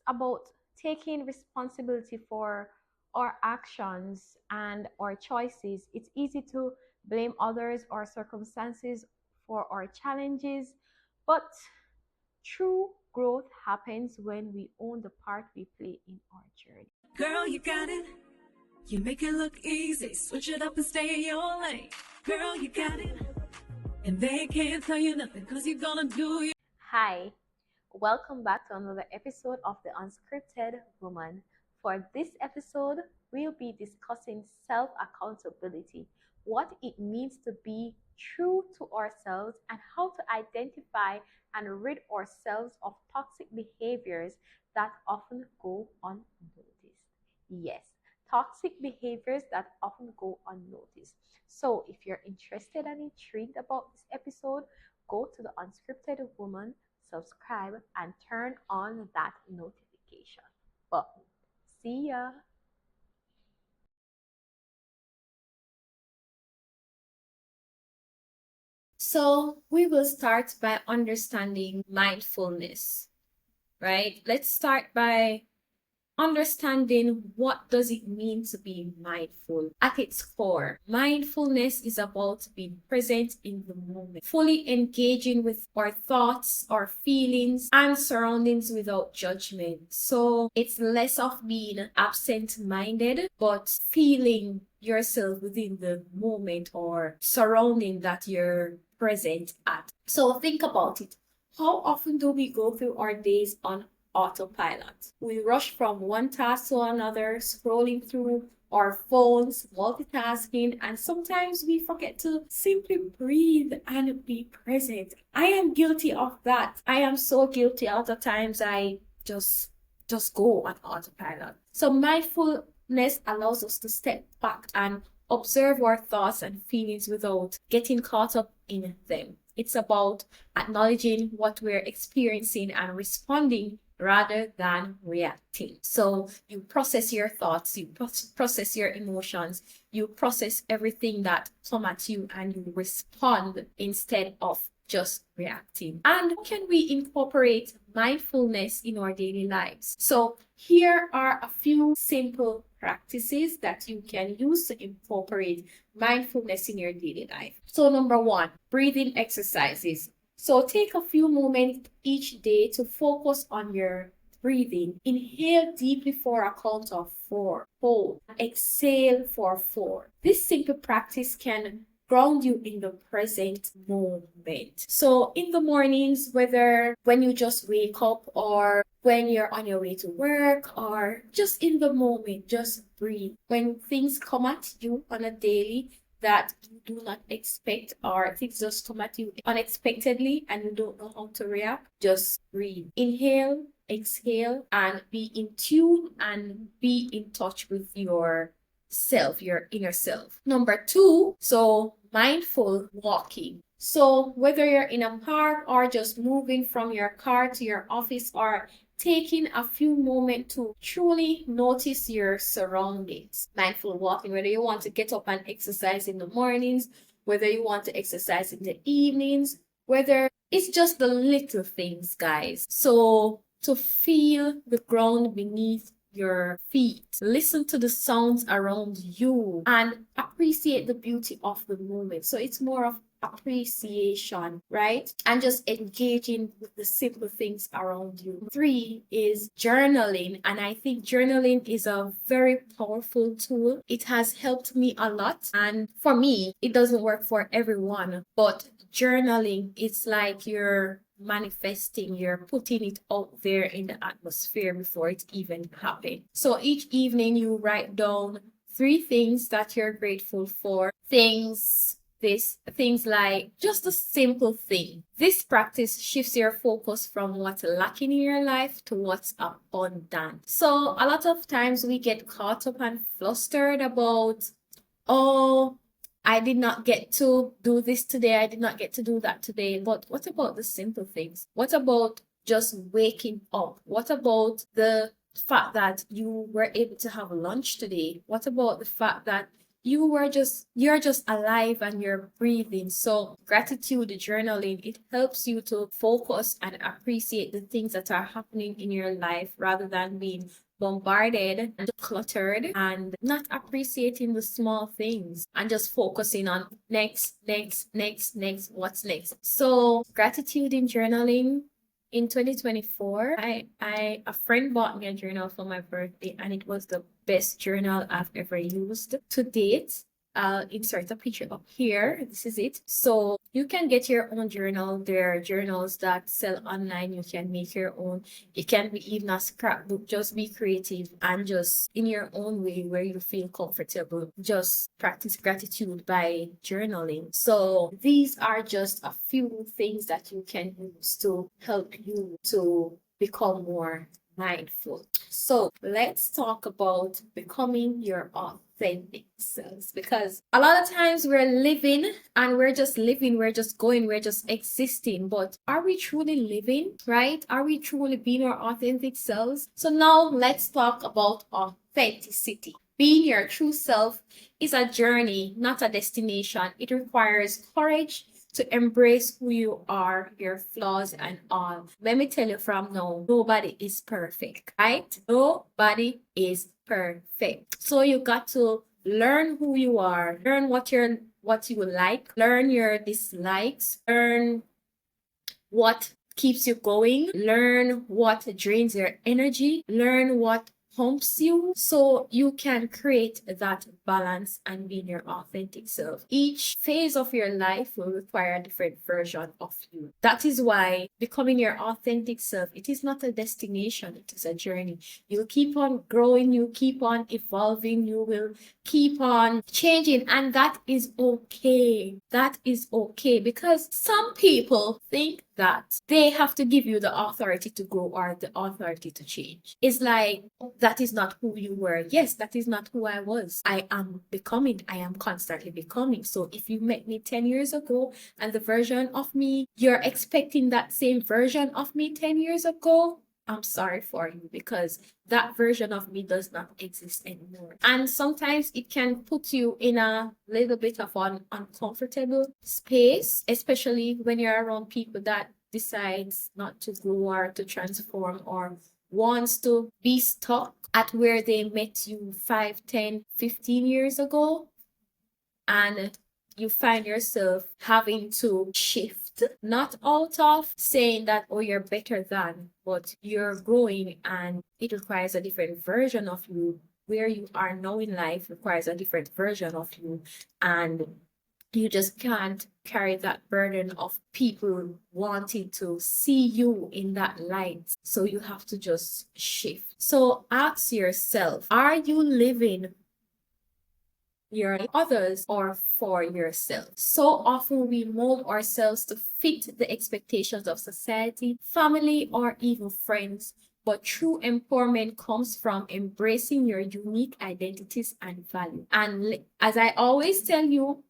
about taking responsibility for our actions and our choices. It's easy to blame others or circumstances for our challenges, but true growth happens when we own the part we play in our journey. Girl, you got it. You make it look easy. Switch it up and stay in your lane. Girl, you got it. And they can't tell you nothing because you're gonna do it. Hi, welcome back to another episode of The Unscripted Woman. For this episode, we'll be discussing self accountability, what it means to be true to ourselves, and how to identify and rid ourselves of toxic behaviors that often go unnoticed. Yes, toxic behaviors that often go unnoticed. So, if you're interested and intrigued about this episode, go to The Unscripted Woman, subscribe, and turn on that notification button. See ya. So we will start by understanding mindfulness, right? Let's start by understanding what does it mean to be mindful. At its core, mindfulness is about being present in the moment, fully engaging with our thoughts, our feelings, and surroundings without judgment. So it's less of being absent-minded, but feeling yourself within the moment or surrounding that you're present at. So think about it. How often do we go through our days on autopilot? We rush from one task to another, scrolling through our phones, multitasking, and sometimes we forget to simply breathe and be present. I am guilty of that. I am so guilty. Other times I just go on autopilot. So mindfulness allows us to step back and observe our thoughts and feelings without getting caught up in them. It's about acknowledging what we're experiencing and responding rather than reacting. So you process your thoughts, you process your emotions, you process everything that come at you, and you respond instead of just reacting. And how can we incorporate mindfulness in our daily lives? So here are a few simple practices that you can use to incorporate mindfulness in your daily life. So number one, breathing exercises. So take a few moments each day to focus on your breathing. Inhale deeply for a count of 4. Hold. Exhale for 4. This simple practice can ground you in the present moment. So in the mornings, whether when you just wake up or when you're on your way to work or just in the moment, just breathe. When things come at you on a daily that you do not expect or things just come at you unexpectedly and you don't know how to react, just breathe. Inhale, exhale, and be in tune and be in touch with your self, your inner self. Number two, so mindful walking. So whether you're in a park or just moving from your car to your office or taking a few moments to truly notice your surroundings. Mindful walking, whether you want to get up and exercise in the mornings, whether you want to exercise in the evenings, whether it's just the little things, guys. So to feel the ground beneath your feet, listen to the sounds around you, and appreciate the beauty of the moment. So it's more of appreciation, right? And just engaging with the simple things around you. 3 is journaling, and I think journaling is a very powerful tool. It has helped me a lot, and for me, it doesn't work for everyone, but journaling, it's like you're manifesting, you're putting it out there in the atmosphere before it even happened. So each evening you write down 3 things that you're grateful for. Things like just a simple thing. This practice shifts your focus from what's lacking in your life to what's abundant. So a lot of times we get caught up and flustered about, oh, I did not get to do this today. I did not get to do that today. But what about the simple things? What about just waking up? What about the fact that you were able to have lunch today? What about the fact that you're just alive and you're breathing. So gratitude journaling, it helps you to focus and appreciate the things that are happening in your life rather than being bombarded and cluttered and not appreciating the small things and just focusing on next, what's next. So gratitude in journaling. In 2024, I a friend bought me a journal for my birthday, and it was the best journal I've ever used to date. I'll insert a picture up here. This is it. So you can get your own journal. There are journals that sell online. You can make your own. It can be even a scrapbook. Just be creative and just in your own way where you feel comfortable. Just practice gratitude by journaling. So these are just a few things that you can use to help you to become more mindful. So let's talk about becoming your authentic selves, because a lot of times we're living and we're just living, we're just going, we're just existing. But are we truly living, right? Are we truly being our authentic selves? So now let's talk about authenticity. Being your true self is a journey, not a destination. It requires courage to embrace who you are, your flaws and all. Let me tell you from now, nobody is perfect, right? Nobody is perfect. So you got to learn who you are, learn what you like, learn your dislikes, learn what keeps you going, learn what drains your energy, learn what humps you, so you can create that balance and be your authentic self. Each phase of your life will require a different version of you. That is why becoming your authentic self, it is not a destination, it is a journey. You'll keep on growing, you keep on evolving, you will keep on changing, and that is okay. That is okay, because some people think that they have to give you the authority to grow or the authority to change. It's like, that is not who you were. Yes, that is not who I was. I am becoming. I am constantly becoming. So if you met me 10 years ago and the version of me, you're expecting that same version of me 10 years ago, I'm sorry for you, because that version of me does not exist anymore. And sometimes it can put you in a little bit of an uncomfortable space, especially when you're around people that decides not to grow or to transform or wants to be stuck at where they met you 5, 10, 15 years ago. And you find yourself having to shift, not out of saying that, oh, you're better than, but you're growing and it requires a different version of you. Where you are now in life requires a different version of you. And you just can't carry that burden of people wanting to see you in that light. So you have to just shift. So ask yourself, are you living your others or for yourself? So often we mold ourselves to fit the expectations of society, family, or even friends. But true empowerment comes from embracing your unique identities and values. And as I always tell you,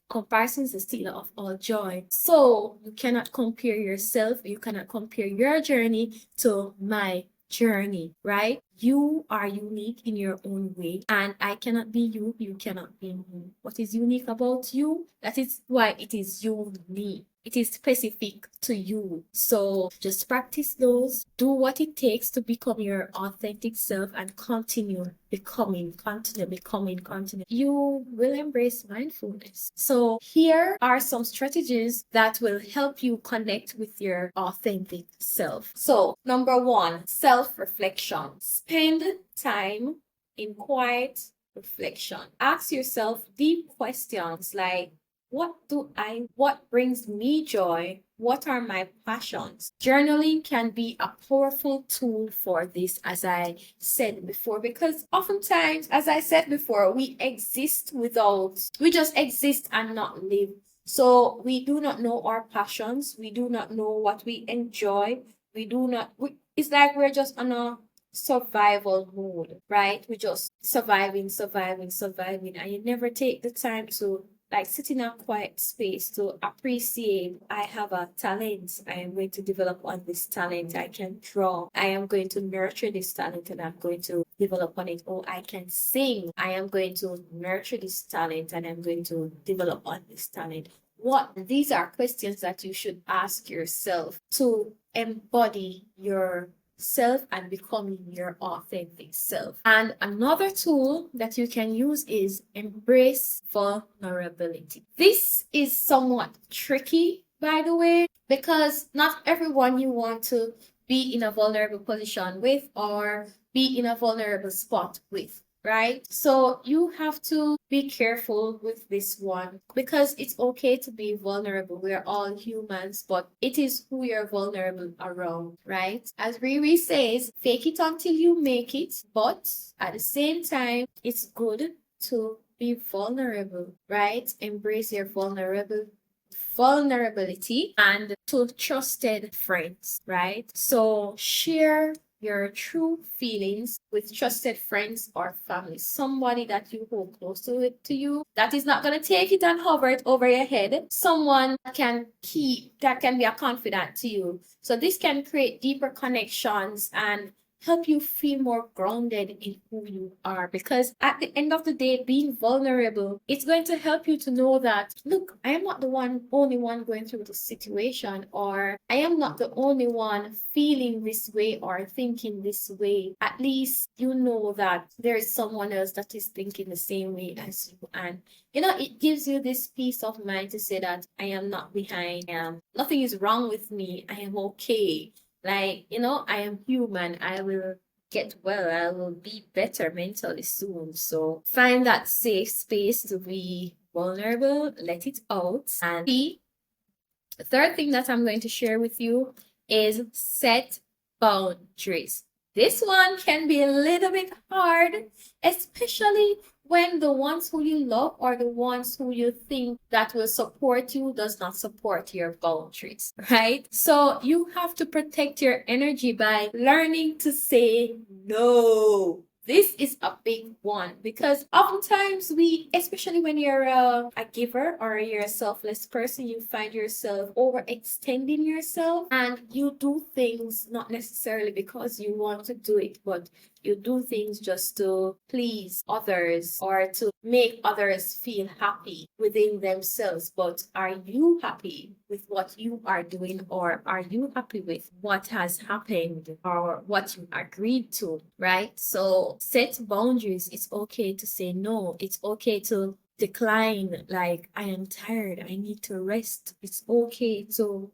comparison is the stealer of all joy. So you cannot compare yourself, you cannot compare your journey to my journey, right? You are unique in your own way, and I cannot be you, you cannot be me. What is unique about you? That is why it is unique. It is specific to you. So just practice those. Do what it takes to become your authentic self and continue becoming, continue. You will embrace mindfulness. So here are some strategies that will help you connect with your authentic self. So number 1, self-reflection. Spend time in quiet reflection. Ask yourself deep questions like, what brings me joy? What are my passions? Journaling can be a powerful tool for this, as I said before, because oftentimes, as I said before, we just exist and not live. So we do not know our passions. We do not know what we enjoy. It's like we're just on a survival mode, right? We're just surviving, and you never take the time to like sit in a quiet space to appreciate I have a talent. I am going to develop on this talent. I can draw. I am going to nurture this talent and I'm going to develop on it. Oh, I can sing. I am going to nurture this talent and I'm going to develop on this talent. What these are questions that you should ask yourself to embody your self and becoming your authentic self. And another tool that you can use is embrace vulnerability. This is somewhat tricky, by the way, because not everyone you want to be in a vulnerable position with or be in a vulnerable spot with, right? So you have to be careful with this one because it's okay to be vulnerable. We're all humans, but it is who you're vulnerable around, right? As Riri says, fake it until you make it, but at the same time, it's good to be vulnerable, right? Embrace your vulnerability and to trusted friends, right? So share your true feelings with trusted friends or family, somebody that you hold close to it to you, that is not going to take it and hover it over your head, someone that can be a confidant to you. So this can create deeper connections and help you feel more grounded in who you are. Because at the end of the day, being vulnerable, it's going to help you to know that, look, I am not the only one going through this situation, or I am not the only one feeling this way or thinking this way. At least you know that there is someone else that is thinking the same way as you. And it gives you this peace of mind to say that I am not behind. Nothing is wrong with me. I am okay. Like, I am human. I will get well. I will be better mentally soon. So find that safe space to be vulnerable, let it out. And the third thing that I'm going to share with you is set boundaries. This one can be a little bit hard, especially when the ones who you love or the ones who you think that will support you does not support your boundaries, right? So you have to protect your energy by learning to say no. This is a big one because oftentimes especially when you're a giver or you're a selfless person, you find yourself overextending yourself and you do things not necessarily because you want to do it, but you do things just to please others or to make others feel happy within themselves. But are you happy with what you are doing, or are you happy with what has happened or what you agreed to, right? So set boundaries. It's okay to say no. It's okay to decline, like, I am tired, I need to rest. It's okay to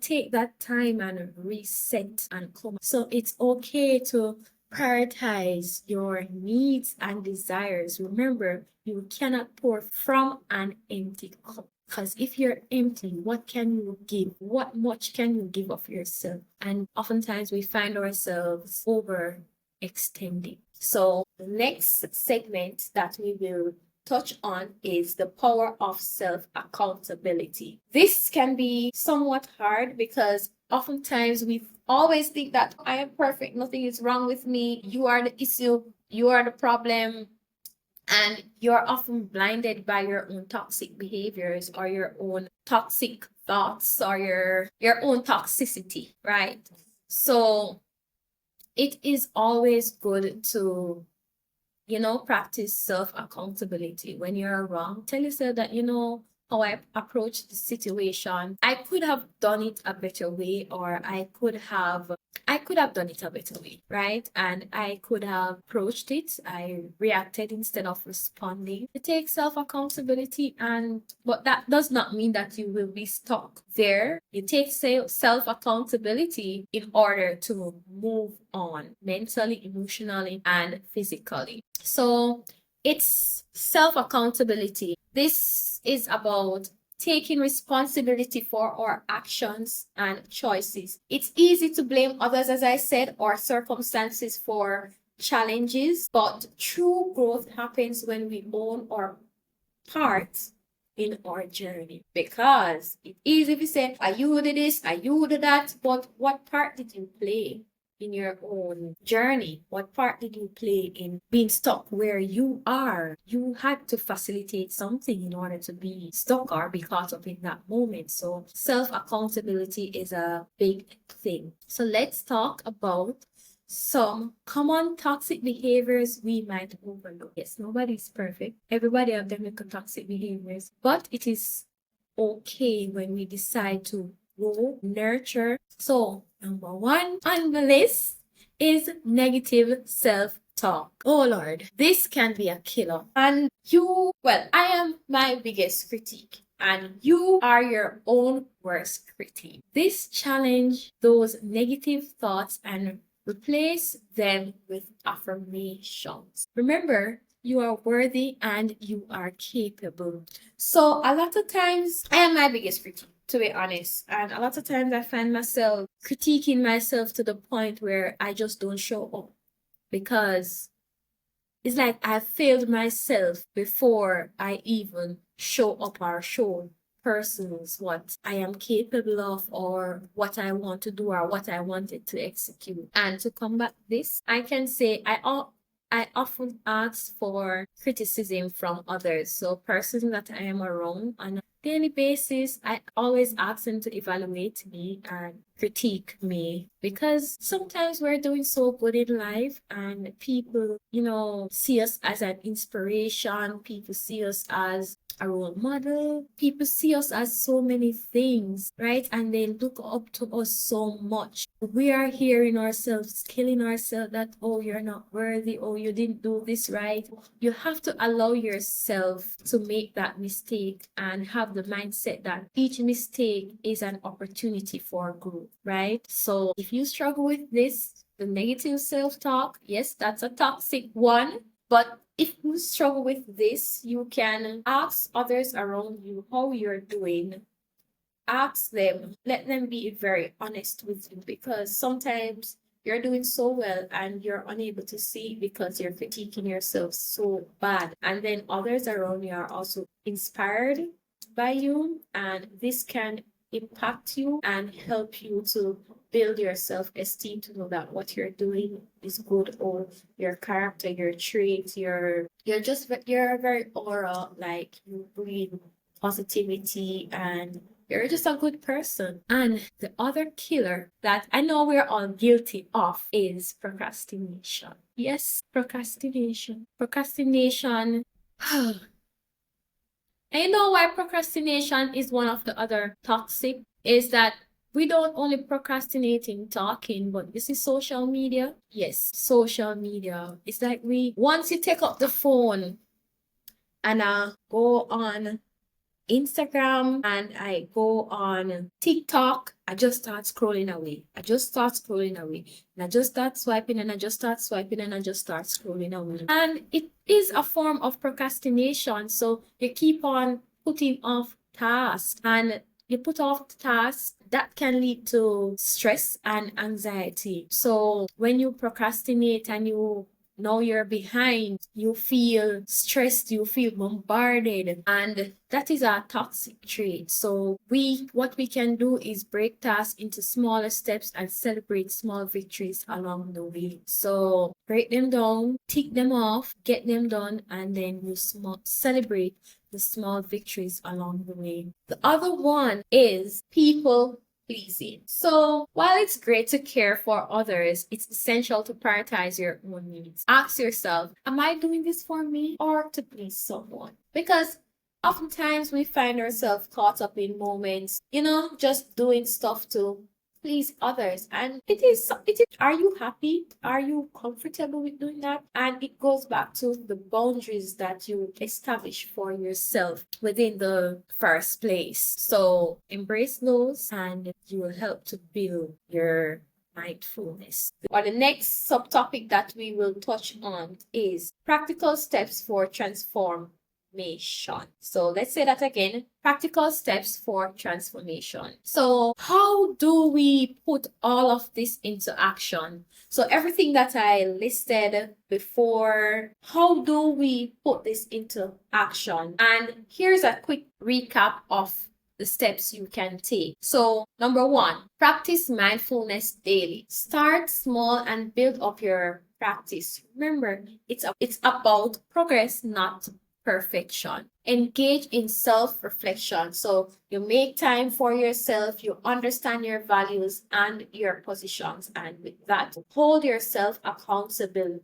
take that time and reset and come. So it's okay to prioritize your needs and desires. Remember, you cannot pour from an empty cup. Because if you're empty, what can you give? What much can you give of yourself? And oftentimes we find ourselves overextending. So the next segment that we will touch on is the power of self-accountability. This can be somewhat hard because oftentimes we always think that I am perfect, nothing is wrong with me, you are the issue, you are the problem, and you're often blinded by your own toxic behaviors or your own toxic thoughts or your own toxicity, right? So it is always good to practice self-accountability. When you're wrong, tell yourself that, how I approached the situation, I could have done it a better way, or I could have done it a better way, right? And I could have approached it. I reacted instead of responding. You take self-accountability, but that does not mean that you will be stuck there. You take self-accountability in order to move on mentally, emotionally, and physically. So it's self-accountability. This is about taking responsibility for our actions and choices. It's easy to blame others, as I said, or circumstances for challenges, but true growth happens when we own our part in our journey. Because it's easy if you say, are you did this, are you did that, but what part did you play? in your own journey? What part did you play in being stuck where you are? You had to facilitate something in order to be stuck or be caught up in that moment. So self-accountability is a big thing. So let's talk about some common toxic behaviors we might overlook. Yes, nobody's perfect. Everybody have them little toxic behaviors, but it is okay when we decide to grow, nurture. So, number one on the list is negative self-talk. Oh Lord, this can be a killer. And I am my biggest critique. And you are your own worst critique. This challenge those negative thoughts and replace them with affirmations. Remember, you are worthy and you are capable. So a lot of times I am my biggest critique, to be honest. And a lot of times I find myself critiquing myself to the point where I just don't show up because it's like I failed myself before I even show up or show persons what I am capable of or what I want to do or what I wanted to execute. And to combat this, I can say I often ask for criticism from others. So persons that I am around on a daily basis, I always ask them to evaluate me and critique me because sometimes we're doing so good in life and people, see us as an inspiration. People see us as a role model. People see us as so many things, right? And they look up to us so much. We are hearing ourselves, killing ourselves that, oh, you're not worthy. Oh, you didn't do this right. You have to allow yourself to make that mistake and have the mindset that each mistake is an opportunity for growth, right? So if you struggle with this, the negative self-talk, yes, that's a toxic one. But if you struggle with this, you can ask others around you how you're doing. Ask them, let them be very honest with you because sometimes you're doing so well and you're unable to see it because you're critiquing yourself so bad. And then others around you are also inspired by you, and this can impact you and help you to build your self-esteem to know that what you're doing is good, or your character, your traits, you're a very aura, like you breathe positivity and you're just a good person. And the other killer that I know we're all guilty of is procrastination. Yes, procrastination. Procrastination. And you know why procrastination is one of the other toxic is that we don't only procrastinate in talking, but you see social media? Yes, social media. It's like once you take up the phone and go on Instagram and I go on TikTok, I just start scrolling away. I just start scrolling away. And I just start swiping and I just start swiping and I just start scrolling away. And it is a form of procrastination. So you keep on putting off tasks and you put off tasks that can lead to stress and anxiety. So when you procrastinate and now you're behind, you feel stressed, you feel bombarded, and that is a toxic trait. So what we can do is break tasks into smaller steps and celebrate small victories along the way. So break them down, tick them off, get them done, and then you celebrate the small victories along the way. The other one is people pleasing. So while it's great to care for others, it's essential to prioritize your own needs. Ask yourself, am I doing this for me or to please someone? Because oftentimes we find ourselves caught up in moments, just doing stuff to please others. And are you happy? Are you comfortable with doing that? And it goes back to the boundaries that you establish for yourself within the first place. So embrace those and you will help to build your mindfulness. Or the next subtopic that we will touch on is practical steps for transformation. So let's say that again. Practical steps for transformation. So how do we put all of this into action? So everything that I listed before, how do we put this into action? And here's a quick recap of the steps you can take. So, number one, practice mindfulness daily. Start small and build up your practice. Remember, it's about progress, not perfection. Engage in self-reflection. So you make time for yourself, you understand your values and your positions, and with that, hold yourself accountable.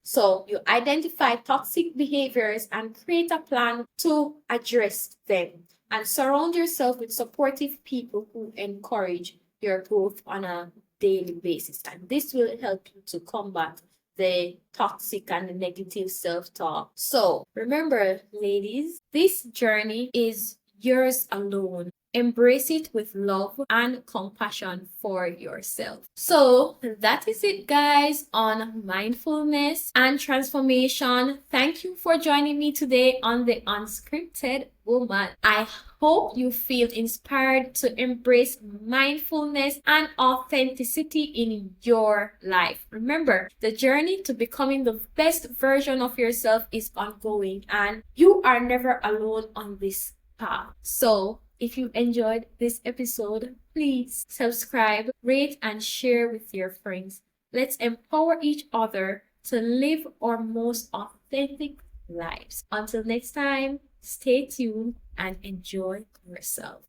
So you identify toxic behaviors and create a plan to address them. And surround yourself with supportive people who encourage your growth on a daily basis. And this will help you to combat the toxic and the negative self-talk. So remember, ladies, this journey is yours alone. Embrace it with love and compassion for yourself. So that is it, guys, on mindfulness and transformation. Thank you for joining me today on the Unscripted Woman. I hope you feel inspired to embrace mindfulness and authenticity in your life. Remember, the journey to becoming the best version of yourself is ongoing, and you are never alone on this path. So, if you enjoyed this episode, please subscribe, rate, and share with your friends. Let's empower each other to live our most authentic lives. Until next time, stay tuned and enjoy yourself.